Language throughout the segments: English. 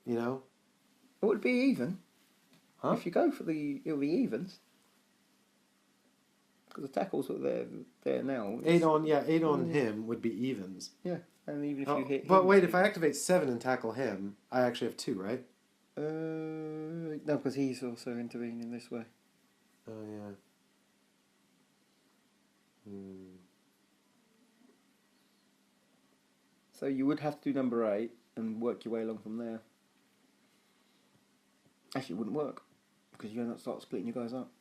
You know? It would be even. Huh? If you go for it'll be evens. Because the tackles are there now. 8 on him would be evens. Yeah, and even if you hit him... But wait, if I activate 7 and tackle him, I actually have 2, right? No, because he's also intervening this way. Oh, yeah. So you would have to do number 8 and work your way along from there. Actually, it wouldn't work because you're going to start splitting you guys up.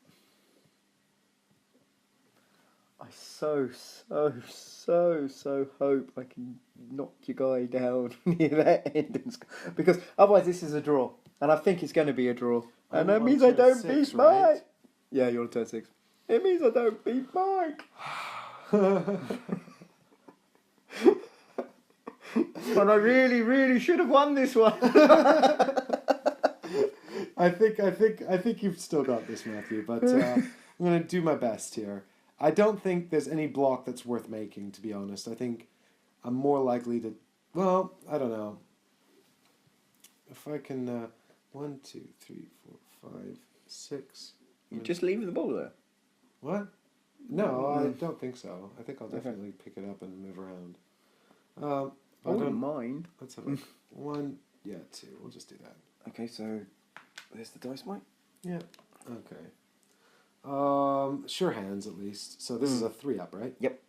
I so hope I can knock your guy down near that end, because otherwise this is a draw, and I think it's going to be a draw, and that means I don't beat Mike. Right? Yeah, you're on turn 6. It means I don't beat Mike. But I really should have won this one. I think you've still got this, Matthew. But I'm going to do my best here. I don't think there's any block that's worth making, to be honest. I think I'm more likely to... Well, I don't know. If I can... 1, 2, 3, 4, 5, 6... You're just leaving the ball there? What? No, I don't think so. I think I'll definitely pick it up and move around. I wouldn't mind. Let's have a 1, 2. We'll just do that. Okay, so there's the dice, Mike. Yeah. Okay. Sure hands at least. So this is a 3-up, right? Yep.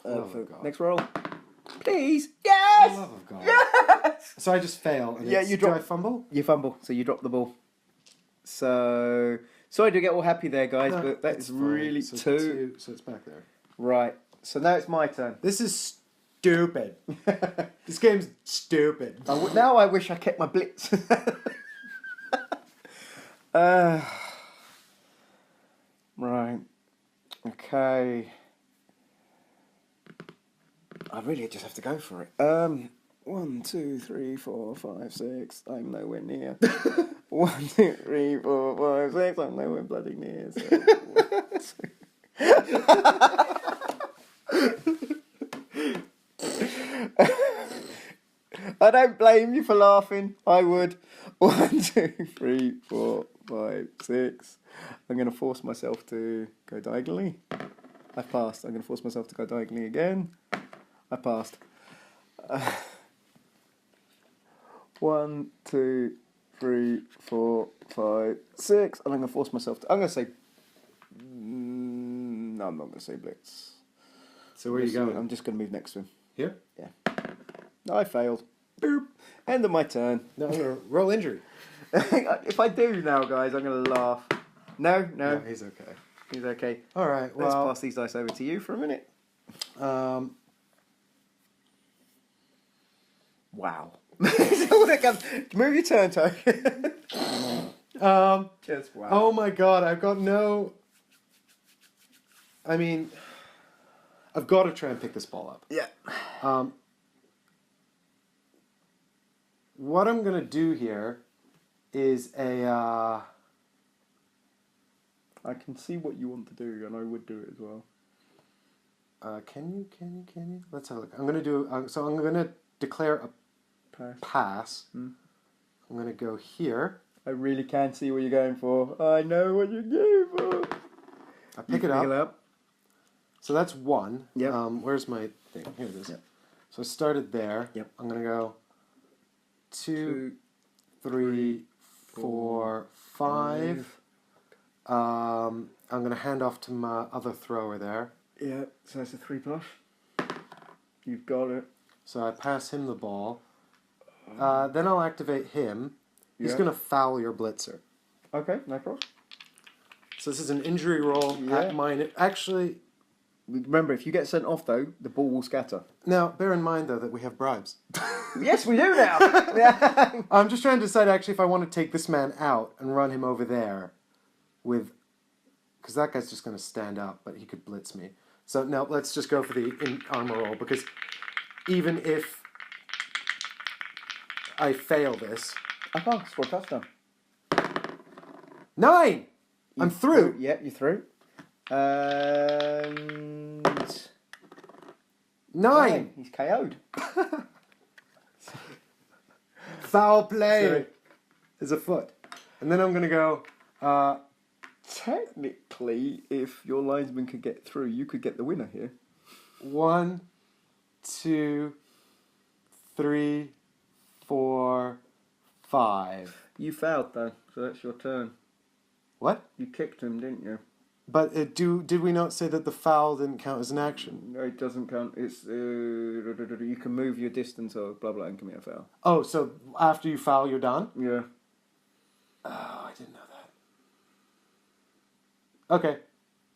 God. Next roll. Please. Yes. For the love of God. Yes. So I just fail. And Yeah, you drop. Do I fumble? You fumble, so you drop the ball. So sorry to get all happy there, guys, No, but that's really so 2. So it's back there. Right. So now it's my turn. This is stupid. This game's stupid. Now I wish I kept my blitz. Right. Okay. I really just have to go for it. 1, 2, 3, 4, 5, 6. I'm nowhere near. 1, 2, 3, 4, 5, 6. I'm nowhere bloody near. So 1, 2. I don't blame you for laughing. I would. 1, 2, 3, 4, 5, 6. I'm going to force myself to go diagonally. I passed. I'm going to force myself to go diagonally again. I passed. 1, 2, 3, 4, 5, 6. And I'm going to force myself to... I'm going to say... no, I'm not going to say blitz. So where are you going? I'm just going to move next to him. Here? Yeah. No, I failed. Boop. End of my turn. No, I'm going to roll injury. If I do now, guys, I'm going to laugh. No. He's okay. He's okay. All right, well... Let's pass these dice over to you for a minute. Wow. Move your turn, token. Just wow. Oh my God, I've got no... I mean, I've got to try and pick this ball up. Yeah. What I'm going to do here is a... I can see what you want to do, and I would do it as well. Can you? Let's have a look. I'm going to do... so I'm going to declare a pass. I'm going to go here. I really can see what you're going for. I know what you're going for. I pick it up. So that's 1. Yep. Where's my thing? Here it is. Yep. So I started there. Yep. I'm going to go 2, 3, 4, 5. I'm going to hand off to my other thrower there. Yeah, so it's a 3+. You've got it. So I pass him the ball. Then I'll activate him. He's going to foul your blitzer. Okay, no problem. So this is an injury roll at mine. Actually... Remember, if you get sent off, though, the ball will scatter. Now, bear in mind, though, that we have bribes. Yes, we do now! Yeah. I'm just trying to decide, actually, if I want to take this man out and run him over there with... Because that guy's just going to stand up, but he could blitz me. So, no, let's just go for the armor roll, because even if I fail this... I can't score a touchdown. 9! I'm through! Yep, you're through. And... 9! He's KO'd. Foul play. Sorry. Is a foot. And then I'm going to go... Technically, if your linesman could get through, you could get the winner here. 1, 2, 3, 4, 5. You fouled though, so that's your turn. What? You kicked him, didn't you? But did we not say that the foul didn't count as an action? No, it doesn't count. It's you can move your distance or blah blah and commit a foul. Oh, so after you foul, you're done? Yeah. Oh, I didn't know that. Okay.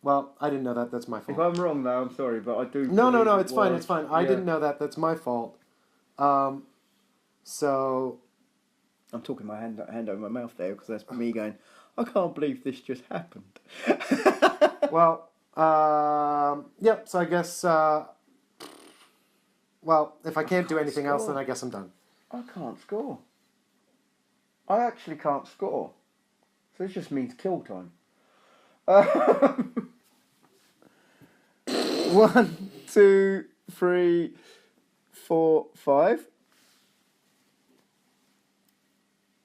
Well, I didn't know that. That's my fault. If I'm wrong now, I'm sorry, but I do. No, it's fine. It's fine. I didn't know that. That's my fault. So. I'm talking my hand over my mouth there because that's me going, I can't believe this just happened. Well, yep, so I guess, well, if I can't do anything else, then I guess I'm done. I can't score. I actually can't score. So this just means kill time. 1, 2, 3, 4, 5.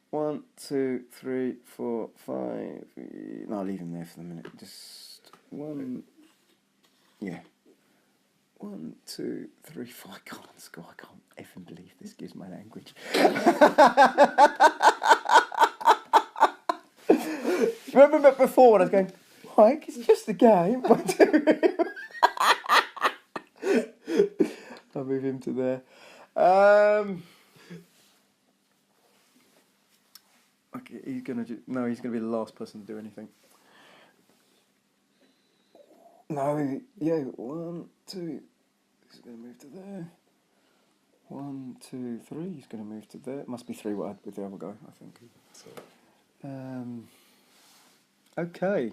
1, 2, 3, 4, 5. No, I'll leave him there for the minute. Just 1. Yeah. 1, 2, 3, 4. I can't score. I can't effing believe this gives my language. Remember before when I was going, Mike, it's just a game. I'll move him to there. Okay, he's gonna be the last person to do anything. No, yeah, 1, 2. He's gonna move to there. 1, 2, 3. He's gonna move to there. Must be 3 with the other guy, I think. So, okay,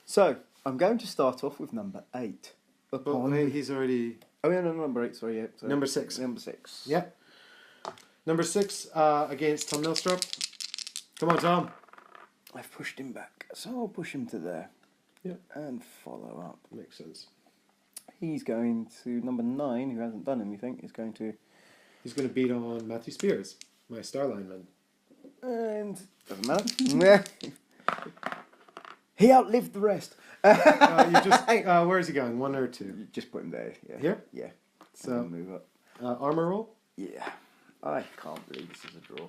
so I'm going to start off with number 8. But wait, he's already... Oh yeah, no, number 8. Sorry, yeah. Sorry. Number 6. Number 6. Yeah. Number 6 against Tom Milstrup. Come on, Tom. I've pushed him back, so I'll push him to there. Yeah. And follow up. Makes sense. He's going to number 9, who hasn't done anything. He's going to beat on Matthew Spears, my star lineman. And doesn't matter. He outlived the rest. Where is he going? 1 or 2? You just put him there. Yeah. Here? Yeah. So move up. Armor roll? Yeah. I can't believe this is a draw.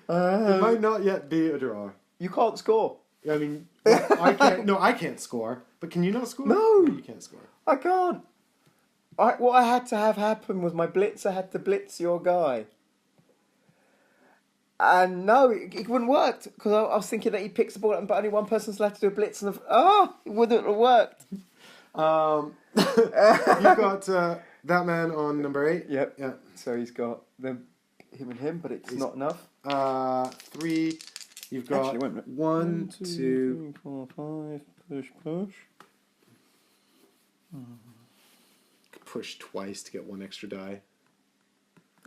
It might not yet be a draw. You can't score. I mean, I can't. No, I can't score. But can you not score? No, you can't score. I can't. What I had to have happen was my blitzer had to blitz your guy. And no, it wouldn't work because I was thinking that he picks the ball up, but only one person's allowed to do a blitz, and it wouldn't have worked. You've got that man on number 8. Yep. Yeah. So he's got him and him, but it's not enough. 3. You've got Actually, wait a minute. 1, 2, 3, 4, 5. Push. Push twice to get 1 extra die.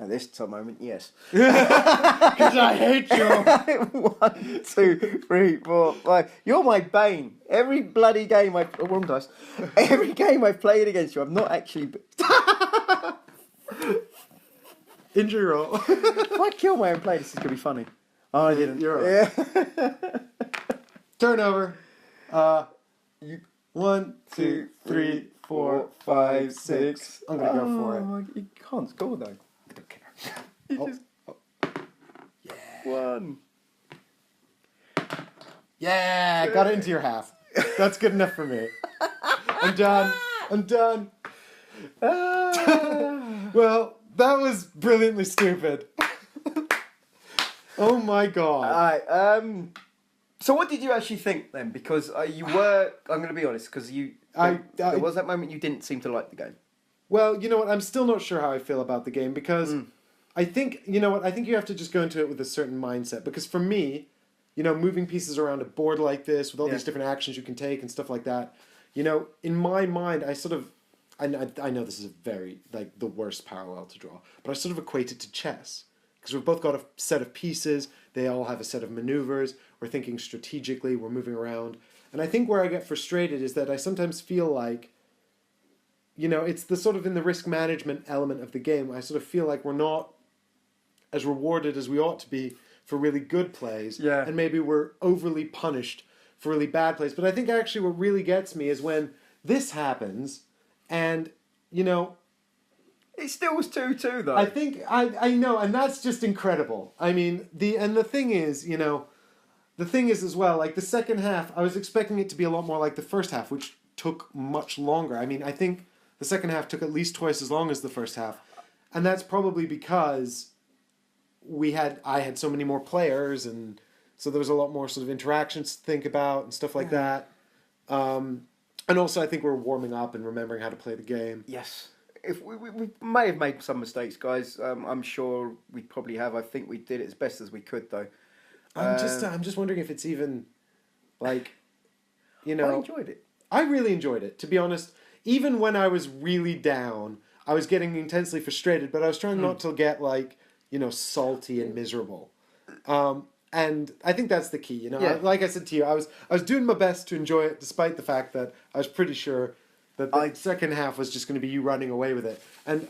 At this moment, yes. Because I hate you. 1, 2, 3, 4, 5. You're my bane. Every bloody game wrong dice. Every game I've played against you, I've not actually. Injury roll. If I kill my own play, this is gonna be funny. Oh, I didn't. You're right. Yeah. Turnover. 1, 2, 3, 4, 5, 6. I'm gonna go for it. You can't score though. I don't care. Yeah. 1. Yeah, got it into your half. That's good enough for me. I'm done. Well, that was brilliantly stupid. Oh my god. Alright, so what did you actually think then? Because you were, I'm going to be honest, because there was that moment you didn't seem to like the game. Well, you know what, I'm still not sure how I feel about the game because I think, you know what, I think you have to just go into it with a certain mindset. Because for me, you know, moving pieces around a board like this with all these different actions you can take and stuff like that, you know, in my mind, I know this is a very, like, the worst parallel to draw, but I sort of equate it to chess. Because we've both got a set of pieces, they all have a set of maneuvers, we're thinking strategically, we're moving around. And I think where I get frustrated is that I sometimes feel like, it's the sort of in the risk management element of the game. I sort of feel like we're not as rewarded as we ought to be for really good plays. Yeah. And maybe we're overly punished for really bad plays. But I think actually what really gets me is when this happens and, It still was 2-2 though. I think, I know, and that's just incredible. I mean, the thing is, the thing is as well, like the second half, I was expecting it to be a lot more like the first half, which took much longer. I mean, I think the second half took at least twice as long as the first half. And that's probably because I had so many more players, and so there was a lot more sort of interactions to think about and stuff like that. And also I think we're warming up and remembering how to play the game. Yes. If we may have made some mistakes, guys. I'm sure we probably have. I think we did it as best as we could, though. I'm just wondering if it's even, like, I enjoyed it. I really enjoyed it, to be honest. Even when I was really down, I was getting intensely frustrated, but I was trying not to get, like, salty and miserable. And I think that's the key, like I said to you, I was doing my best to enjoy it, despite the fact that I was pretty sure that the second half was just going to be you running away with it. And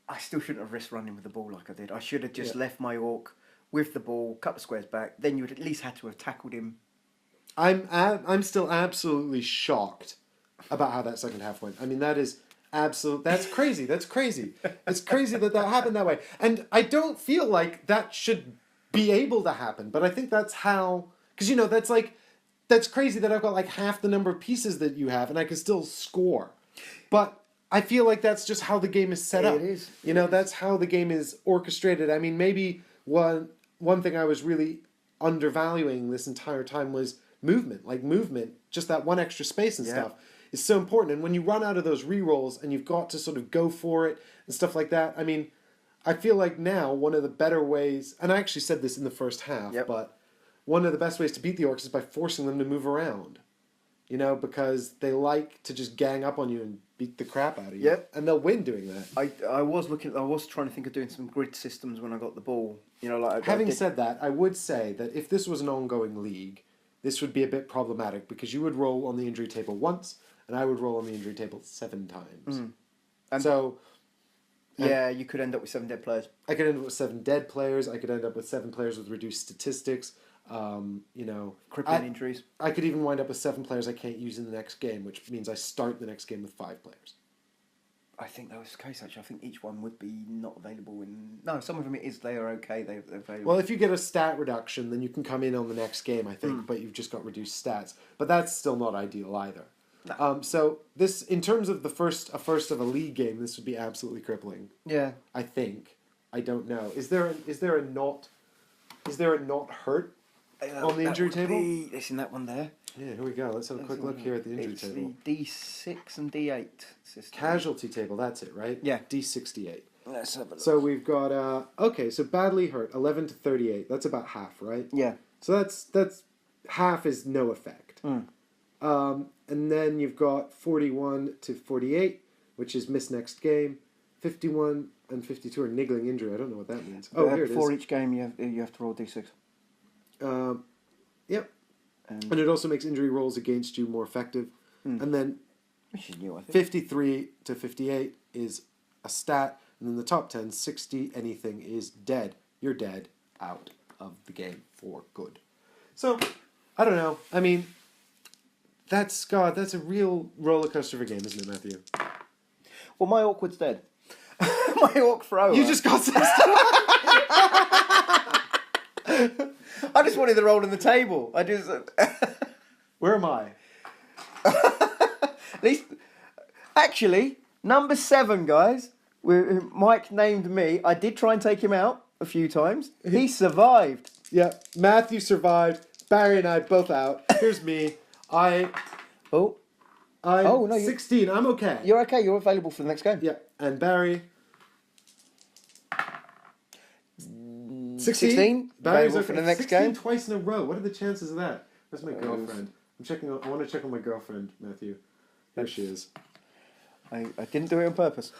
I still shouldn't have risked running with the ball like I did. I should have just left my orc with the ball, cut the squares back. Then you would at least had to have tackled him. I'm still absolutely shocked about how that second half went. I mean, that's crazy. That's crazy. It's crazy that happened that way. And I don't feel like that should be able to happen. But I think that's how, because that's crazy that I've got like half the number of pieces that you have and I can still score. But I feel like that's just how the game is set up. It is. That's how the game is orchestrated. I mean, maybe one thing I was really undervaluing this entire time was movement. Like movement, just that one extra space and stuff is so important. And when you run out of those rerolls and you've got to sort of go for it and stuff like that, I mean, I feel like now one of the better ways, and I actually said this in the first half, but one of the best ways to beat the orcs is by forcing them to move around. Because they like to just gang up on you and beat the crap out of you. Yep. And they'll win doing that. I was trying to think of doing some grid systems when I got the ball. Having said that, I would say that if this was an ongoing league, this would be a bit problematic because you would roll on the injury table once, and I would roll on the injury table 7 times. And so... you could end up with 7 dead players. I could end up with 7 dead players. I could end up with 7 players with reduced statistics. Crippling injuries. I could even wind up with 7 players I can't use in the next game, which means I start the next game with 5 players. I think that was the case, actually. I think each one would be not available in... No, some of them they are okay. They're available. Well, if you get a stat reduction, then you can come in on the next game, I think, but you've just got reduced stats. But that's still not ideal either. No. So this, in terms of a first of a league game, this would be absolutely crippling. Yeah. I think. I don't know. Is there a not hurt on the injury table? It's in that one there. Yeah, here we go. Let's have a quick look here at the injury table. The D6 and D8 system. Casualty table, that's it, right? Yeah. D68. Let's have a look. So we've got, so badly hurt, 11 to 38. That's about half, right? Yeah. So that's half is no effect. And then you've got 41 to 48, which is miss next game. 51 and 52 are niggling injury. I don't know what that means. Oh, here it is. Before each game, you have to roll D6. Yep. And it also makes injury rolls against you more effective. And then which is new, I think. 53 to 58 is a stat. And then the top 10, 60 anything is dead. You're dead, out of the game for good. So, I don't know. I mean, that's a real roller coaster of a game, isn't it, Matthew? Well, my awkward's dead. My orc thrower. You just got I just wanted the roll on the table. Where am I? At least, actually, number 7, guys. Mike named me. I did try and take him out a few times. He survived. Yeah, Matthew survived. Barry and I both out. Here's me. I'm no, 16. I'm okay. You're okay. You're available for the next game. Yeah, and Barry. 16. Barry's available okay. for the next 16 game. twice in a row. What are the chances of that? Where's my girlfriend? I want to check on my girlfriend, Matthew. There she is. I didn't do it on purpose.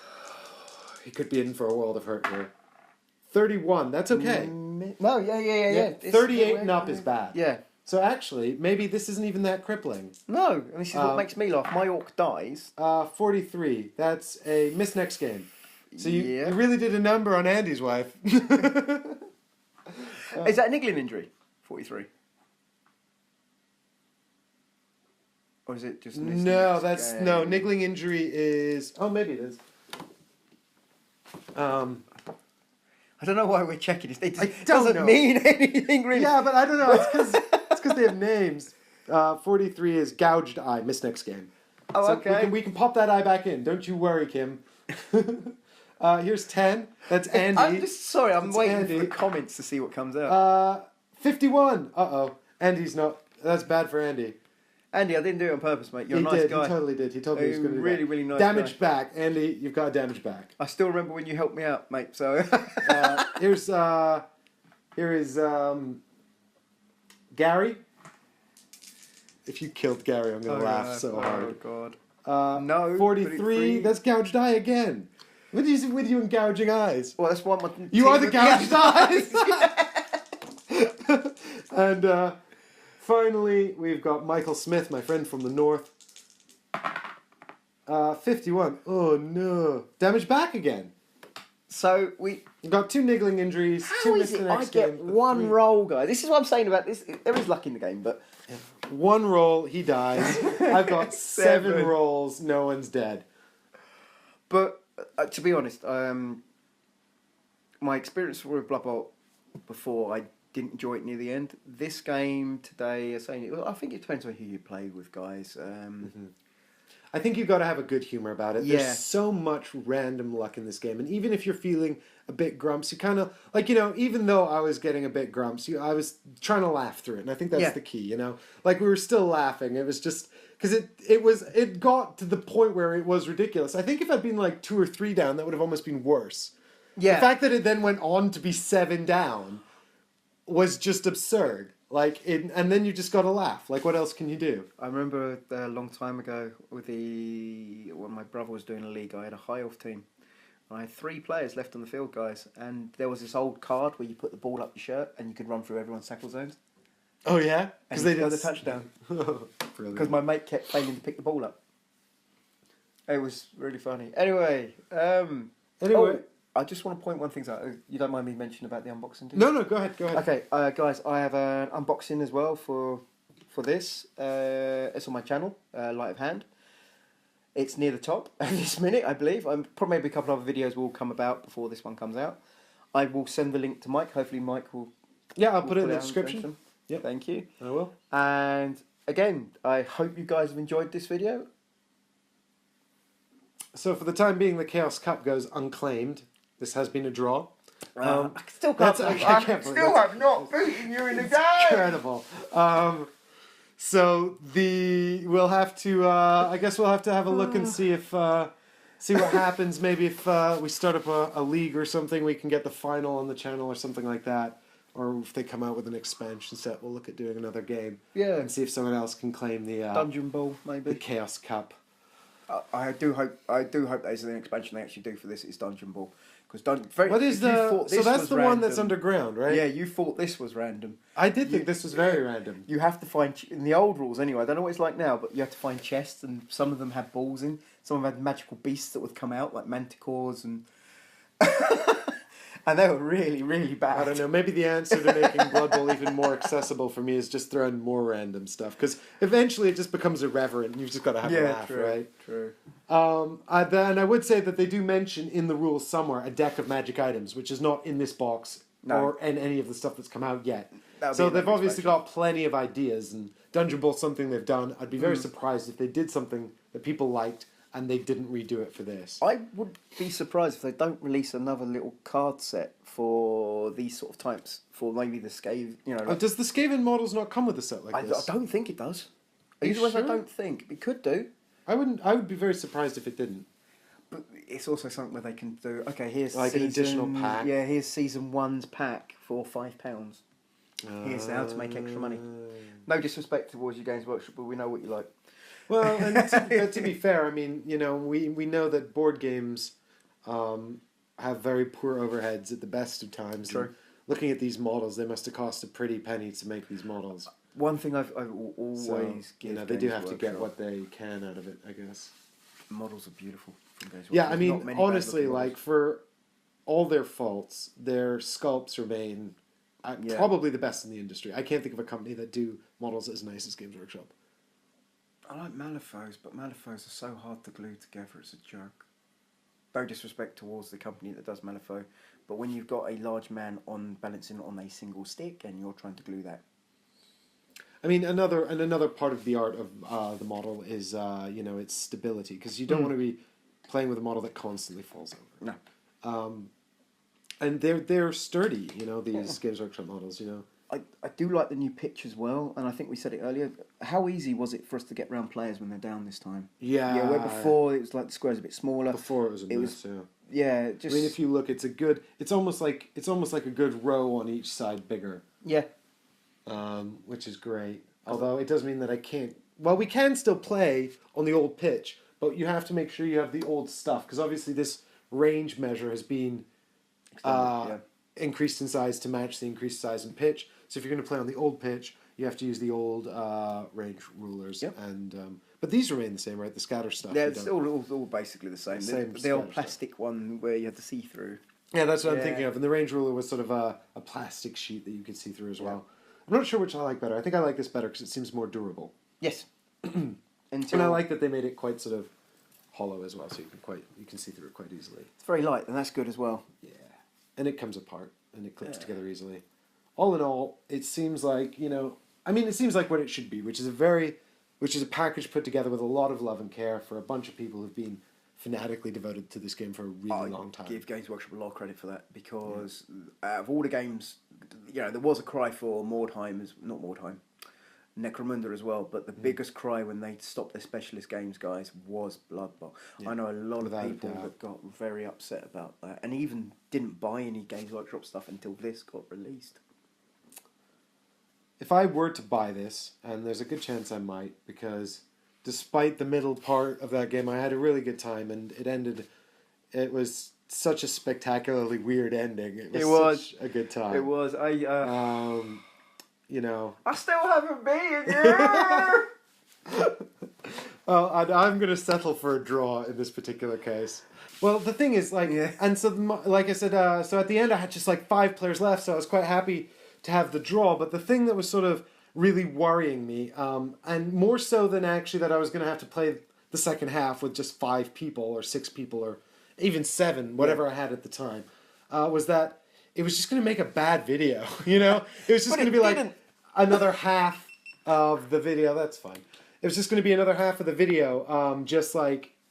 He could be in for a world of hurt here. 31. That's okay. No, yeah. 38 and up is bad. Yeah. So actually, maybe this isn't even that crippling. No, and this is what makes me laugh. My orc dies. 43. That's a miss next game. So you really did a number on Andy's wife. Is that a niggling injury? 43. Or is it just no? That's no niggling injury is. Oh, maybe it is. I don't know why we're checking this. It don't doesn't mean anything really. Yeah, but I don't know. It's because they have names. 43 is gouged eye. Miss next game. Oh, so okay. We can pop that eye back in. Don't you worry, Kim. Here's 10. That's Andy. I'm just sorry. I'm waiting Andy. for the comments to see what comes out. 51. Uh-oh. Andy's not. That's bad for Andy. Andy, I didn't do it on purpose, mate. You're a nice guy. He totally did. He told me he was going to do really, that. really nice Damage back. Andy, you've got a damage back. I still remember when you helped me out, mate. So here is Gary. If you killed Gary, I'm going to laugh so hard. Oh, God. No. 43. That's gouged eye again. What is it with you and gouging eyes? Well, that's one. You are the gouged eyes! And finally, we've got Michael Smith, my friend from the north. 51. Oh, no. Damage back again. So we got 2 niggling injuries. How 2 is missed it the next I get game, 1 3. roll, guys? This is what I'm saying about this. There is luck in the game, but 1 roll, he dies. I've got 7 rolls, no one's dead. But to be honest, my experience with Blood Bowl before, I didn't enjoy it near the end. This game today, I think it depends on who you play with, guys. I think you've got to have a good humour about it. Yeah. There's so much random luck in this game. And even if you're feeling a bit grumps, you kind of, like, you know, even though I was getting a bit grumps, I was trying to laugh through it. And I think that's the key, you know? Like, we were still laughing. It was just, because it got to the point where it was ridiculous. I think if I'd been like 2 or 3 down, that would have almost been worse. Yeah. The fact that it then went on to be 7 down was just absurd. Like, and then you just got to laugh. Like, what else can you do? I remember a long time ago when my brother was doing a league, I had a high elf team. I had 3 players left on the field, guys, and there was this old card where you put the ball up your shirt and you could run through everyone's tackle zones. Oh yeah, because they got the touchdown. Because my mate kept failing to pick the ball up. It was really funny. Anyway. I just want to point one thing out. You don't mind me mentioning about the unboxing, do you? No, go ahead. Okay, guys, I have an unboxing as well for this. It's on my channel, Lightofhand. It's near the top at this minute, I believe. Probably maybe a couple of other videos will come about before this one comes out. I will send the link to Mike. Hopefully Mike will... Yeah, I'll put it in the description. Yep. Thank you. I will. And again, I hope you guys have enjoyed this video. So for the time being, the Chaos Cup goes unclaimed. This has been a draw. I still can't believe I have not beaten you in the game. Incredible. So we'll have to. I guess we'll have to have a look and see what happens. Maybe if we start up a league or something, we can get the final on the channel or something like that. Or if they come out with an expansion set, we'll look at doing another game. Yeah. And see if someone else can claim the Dungeon Ball, maybe the Chaos Cup. I do hope there's an expansion they actually do for this. It's Dungeon Ball. So that's the one that's underground, right? Yeah, you thought this was random. I did think this was very random. You have to find, in the old rules anyway, I don't know what it's like now, but you have to find chests, and some of them had balls in. Some of them had magical beasts that would come out, like manticores, and and they were really, really bad. I don't know, maybe the answer to making Blood Bowl even more accessible for me is just throwing more random stuff, because eventually it just becomes irreverent, and you've just got to have a laugh, right? True. And I would say that they do mention in the rules somewhere a deck of magic items, which is not in this box or in any of the stuff that's come out yet. So they've obviously got plenty of ideas, and Dungeon Ball's something they've done. I'd be very surprised if they did something that people liked and they didn't redo it for this. I would be surprised if they don't release another little card set for these sort of types, for maybe the Skaven, you know. Does the Skaven models not come with a set like this? I don't think it does. Are you sure? I don't think. It could do. I would be very surprised if it didn't. But it's also something where they can do, okay, here's like an additional pack. Yeah, here's season 1's pack for £5. Here's how to make extra money. No disrespect towards you Games Workshop, but we know what you like. Well, and to be fair, I mean, you know, we know that board games have very poor overheads at the best of times. True. looking at these models, they must have cost a pretty penny to make these models. One thing I've always So, give they do Games have to get Workshop, what they can out of it, I guess. models are beautiful from Games Yeah, Workshop. I There's not mean, many honestly, bad-looking like, models. for all their faults, their sculpts remain probably the best in the industry. I can't think of a company that do models as nice as Games Workshop. I like Malifaux, but Malifaux are so hard to glue together, it's a joke. No disrespect towards the company that does Malifaux, but when you've got a large man balancing on a single stick and you're trying to glue that. I mean, another part of the art of the model is its stability, because you don't want to be playing with a model that constantly falls over. No. And they're sturdy, these Games Workshop models, I do like the new pitch as well, and I think we said it earlier. How easy was it for us to get round players when they're down this time? Yeah. Yeah, where before it was like the square's a bit smaller. Before it was a mess, yeah. Yeah, just. I mean, if you look, it's almost like a good row on each side bigger. Yeah. Which is great. Although it does mean that I can't. Well, we can still play on the old pitch, but you have to make sure you have the old stuff, because obviously this range measure has been increased in size to match the increased size in pitch. So if you're going to play on the old pitch, you have to use the old range rulers. Yep. And but these remain the same, right? The scatter stuff. Yeah, it's all basically the same. Same The old stuff. plastic one where you had to see through. Yeah, that's what I'm thinking of. And the range ruler was sort of a plastic sheet that you could see through as well. I'm not sure which I like better. I think I like this better because it seems more durable. Yes. And I like that they made it quite sort of hollow as well, so you can see through it quite easily. It's very light, and that's good as well. Yeah, and it comes apart and it clips together easily. All in all, it seems like it seems like what it should be, which is a package put together with a lot of love and care for a bunch of people who've been fanatically devoted to this game for a really long time. I give Games Workshop a lot of credit for that, because out of all the games, there was a cry for Necromunda as well, but the biggest cry when they stopped their specialist games, guys, was Blood Bowl. Yeah, I know a lot of people that got very upset about that, and even didn't buy any Games Workshop stuff until this got released. If I were to buy this, and there's a good chance I might, because despite the middle part of that game, I had a really good time, and it was such a spectacularly weird ending. It was such a good time. It was. I still haven't beaten you! Well, I'm going to settle for a draw in this particular case. Well, the thing is, and so, like I said, so at the end I had just 5 players left, so I was quite happy to have the draw, but the thing that was sort of really worrying me, and more so than actually that I was going to have to play the second half with just 5 people, or 6 people, or even 7, whatever I had at the time, was that it was just going to make a bad video, It was just going to be another half of the video. That's fine. It was just going to be another half of the video,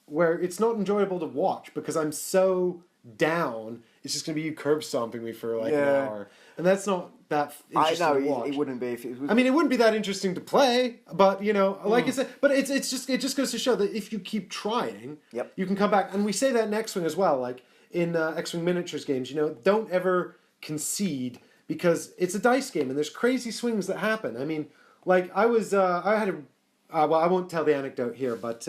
where it's not enjoyable to watch because I'm so down. It's just going to be you curb stomping me for an hour. And that's not that interesting to watch. It wouldn't be if it was... I mean, it wouldn't be that interesting to play, but, like I said, but it just goes to show that if you keep trying, you can come back. And we say that in X-Wing as well, in X-Wing miniatures games, don't ever concede, because it's a dice game and there's crazy swings that happen. I mean, I won't tell the anecdote here, but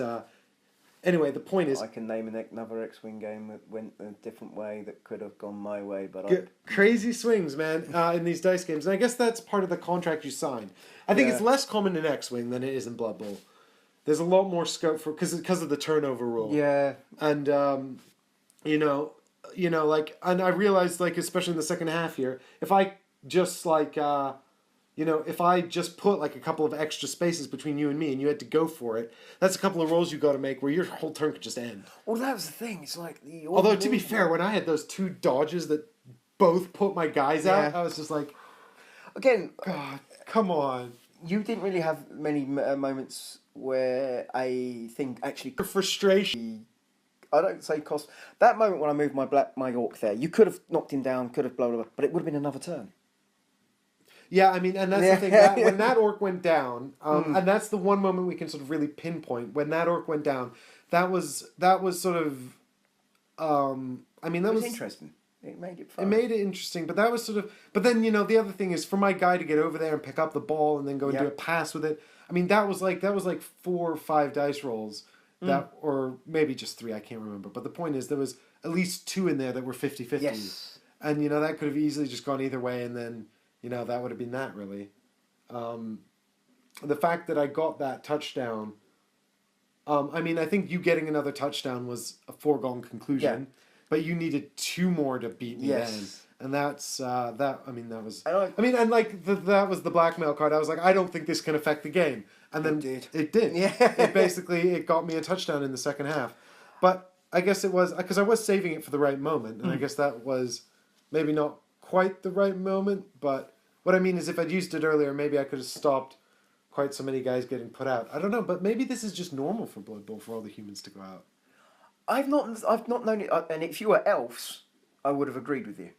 anyway, the point is... I can name another X-Wing game that went a different way that could have gone my way, but crazy swings, man, in these dice games. And I guess that's part of the contract you sign. I think it's less common in X-Wing than it is in Blood Bowl. There's a lot more scope for... because of the turnover rule. Yeah. And, and I realized, especially in the second half here, if I just, if I just put, a couple of extra spaces between you and me and you had to go for it, that's a couple of rolls you got to make where your whole turn could just end. Well, that was the thing. It's although, to be fair, when I had those 2 dodges that both put my guys out, I was just like... Again... God, come on. You didn't really have many moments where a thing actually... Frustration. I don't say cost. That moment when I moved my orc there, you could have knocked him down, could have blown him up, but it would have been another turn. Yeah, I mean, and that's the thing. When that orc went down, and that's the one moment we can sort of really pinpoint. When that orc went down, that was sort of... I mean, that was interesting. It made it fun. It made it interesting, but that was sort of... But then, the other thing is, for my guy to get over there and pick up the ball and then go and do a pass with it, I mean, that was 4 or 5 dice rolls. Or maybe just 3, I can't remember. But the point is, there was at least 2 in there that were 50-50. Yes. And, that could have easily just gone either way, and then, that would have been that, really. The fact that I got that touchdown, I think you getting another touchdown was a foregone conclusion, but you needed 2 more to beat me then. And that's, that was... that was the blackmail card. I was like, I don't think this can affect the game. And then it did. Yeah. It got me a touchdown in the second half. But I guess it was, because I was saving it for the right moment, and I guess that was maybe not quite the right moment, but what I mean is if I'd used it earlier, maybe I could have stopped quite so many guys getting put out. I don't know, but maybe this is just normal for Blood Bowl, for all the humans to go out. I've not known it, and if you were elves, I would have agreed with you.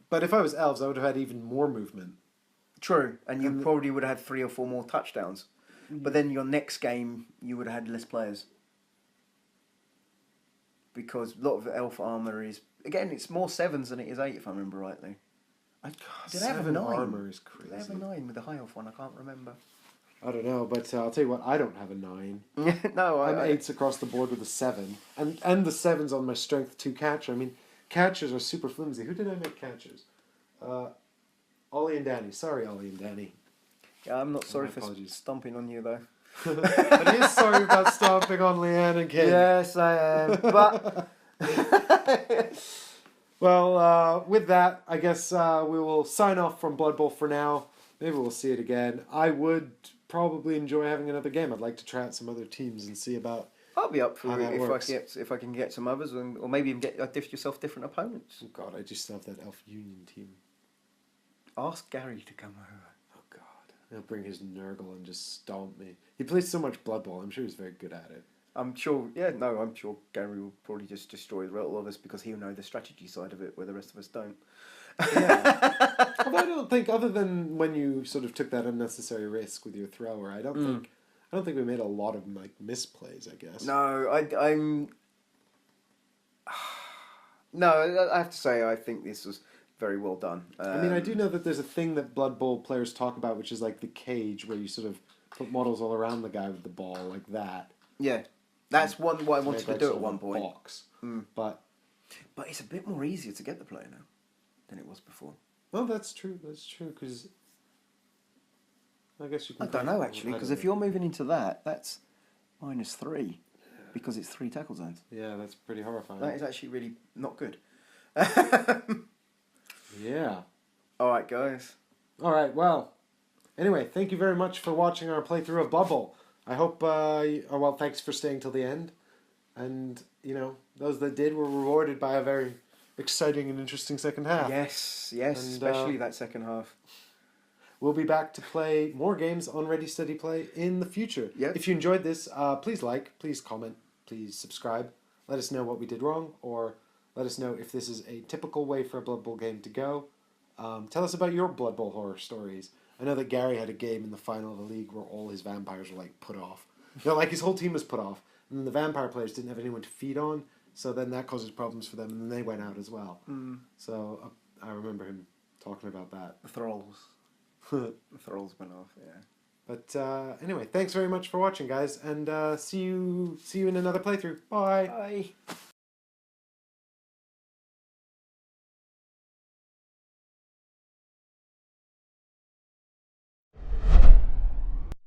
But if I was elves, I would have had even more movement. True, and you probably would have had 3 or 4 more touchdowns. But then your next game, you would have had less players. Because a lot of the elf armour is... Again, it's more 7s than it is 8, if I remember rightly. Did I have a 9? Armour is crazy. Did I have a 9 with the high elf one? I can't remember. I don't know, but I'll tell you what, I don't have a 9. No, I'm 8s across the board with a 7. And the 7's on my strength 2 catcher. I mean, catchers are super flimsy. Who did I make catchers? Ollie and Danny. Sorry, Ollie and Danny. Yeah, I'm not sorry for stomping on you, though. But he is sorry about stomping on Leanne and Ken. Yes, I am. But... Well, with that, I guess we will sign off from Blood Bowl for now. Maybe we'll see it again. I would probably enjoy having another game. I'd like to try out some other teams and see about... I'll be up for it if I can get some others, or maybe even get yourself different opponents. Oh God, I just love that Elf Union team. Ask Gary to come over. Oh God, he'll bring his Nurgle and just stomp me. He plays so much Blood Bowl. I'm sure he's very good at it. I'm sure Gary will probably just destroy the lot of us because he'll know the strategy side of it, where the rest of us don't. Yeah. Although I don't think, other than when you sort of took that unnecessary risk with your thrower, I don't think we made a lot of misplays, I guess. No, I'm. No, I have to say I think this was very well done. I do know that there's a thing that Blood Bowl players talk about, which is like the cage, where you sort of put models all around the guy with the ball, like that. Yeah, that's what I wanted to do at one point. Box. But it's a bit more easier to get the player now than it was before. Well, that's true. That's true, because I guess you can... I don't know, actually, because if you're moving into that, that's -3, because it's 3 tackle zones. Yeah, that's pretty horrifying. That is actually really not good. Yeah. All right, guys. All right, well, anyway, thank you very much for watching our playthrough of Blood Bowl. I hope, thanks for staying till the end. And, those that did were rewarded by a very exciting and interesting second half. Yes, and, especially that second half. We'll be back to play more games on Ready Steady Play in the future. Yep. If you enjoyed this, please like, please comment, please subscribe. Let us know what we did wrong, or let us know if this is a typical way for a Blood Bowl game to go. Tell us about your Blood Bowl horror stories. I know that Gary had a game in the final of the league where all his vampires were put off. His whole team was put off, and then the vampire players didn't have anyone to feed on, so then that causes problems for them, and then they went out as well. So I remember him talking about that. The thralls. The thralls went off, yeah. But anyway, thanks very much for watching, guys, and see you in another playthrough. Bye. Bye.